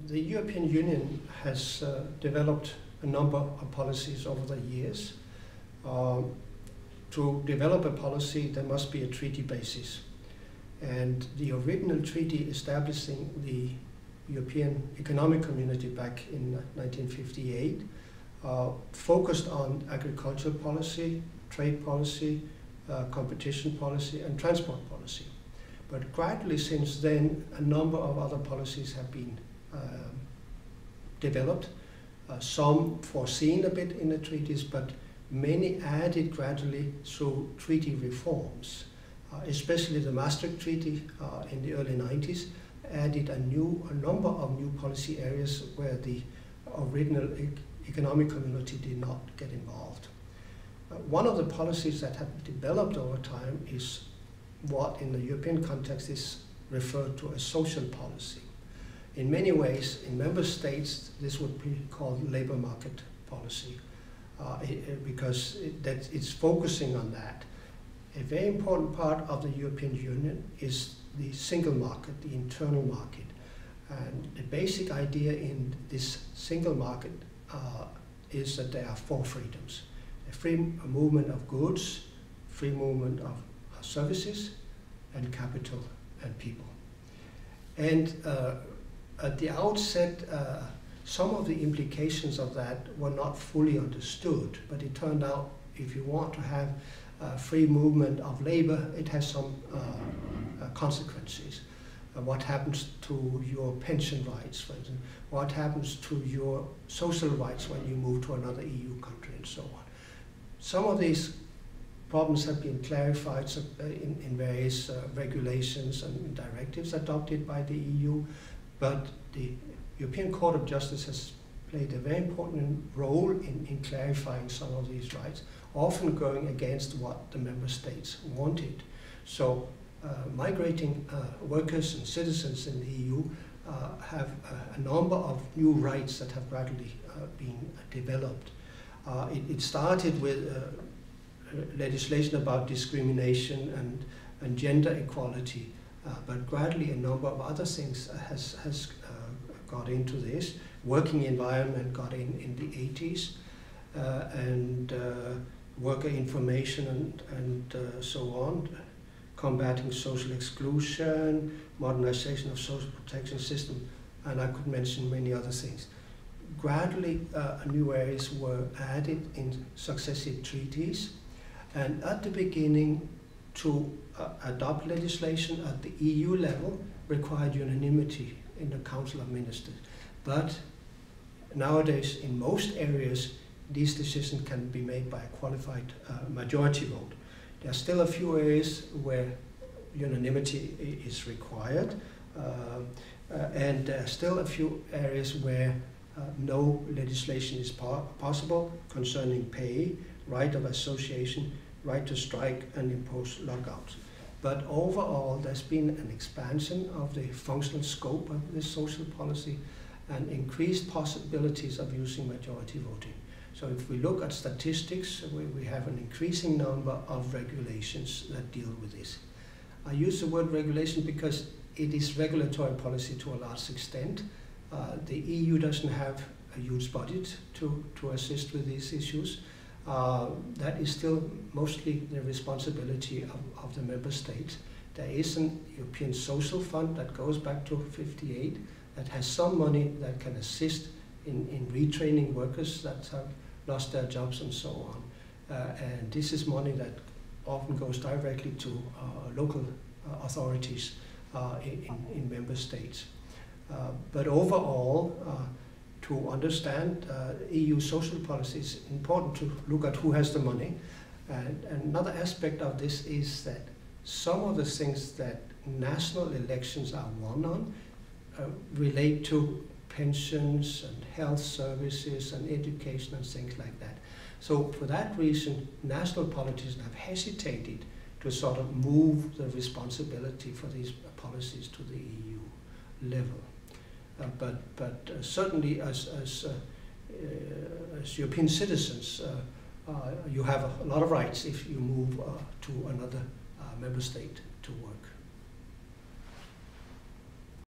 The European Union has developed a number of policies over the years. To develop a policy, there must be a treaty basis. And the original treaty establishing the European Economic Community back in 1958 focused on agricultural policy, trade policy, competition policy, and transport policy. But gradually since then, a number of other policies have been developed, some foreseen a bit in the treaties, but many added gradually through treaty reforms. Especially the Maastricht Treaty in the early 90s added a number of new policy areas where the original economic community did not get involved. One of the policies that have developed over time is what in the European context is referred to as social policy. In many ways, in member states, this would be called labor market policy because it's focusing on that. A very important part of the European Union is the single market, the internal market. And the basic idea in this single market is that there are 4 freedoms. A free movement of goods, free movement of services, and capital and people. And at the outset, some of the implications of that were not fully understood, but it turned out if you want to have free movement of labor, it has some consequences. What happens to your pension rights, for instance? What happens to your social rights when you move to another EU country and so on? Some of these problems have been clarified in various regulations and directives adopted by the EU, but the European Court of Justice has played a very important role in clarifying some of these rights, often going against what the member states wanted. So migrating workers and citizens in the EU have a number of new rights that have gradually been developed. It started with legislation about discrimination and gender equality, but gradually a number of other things has got into this. Working environment got in the 80s, and worker information and so on, combating social exclusion, modernization of social protection system, and I could mention many other things. Gradually, new areas were added in successive treaties, and at the beginning, to adopt legislation at the EU level required unanimity in the Council of Ministers. But nowadays, in most areas, these decisions can be made by a qualified majority vote. There are still a few areas where unanimity is required, and there are still a few areas where no legislation is possible concerning pay, right of association, right to strike and impose lockouts. But overall, there's been an expansion of the functional scope of this social policy and increased possibilities of using majority voting. So if we look at statistics, we have an increasing number of regulations that deal with this. I use the word regulation because it is regulatory policy to a large extent. The EU doesn't have a huge budget to assist with these issues. That is still mostly the responsibility of the member states. There is an European Social Fund that goes back to '58 that has some money that can assist in retraining workers that have lost their jobs and so on. And this is money that often goes directly to local authorities in member states. But overall, to understand EU social policy, it's important to look at who has the money. And another aspect of this is that some of the things that national elections are won on relate to pensions and health services and education and things like that. So for that reason, national politicians have hesitated to sort of move the responsibility for these policies to the EU level. But certainly as European citizens, you have a lot of rights if you move to another member state to work.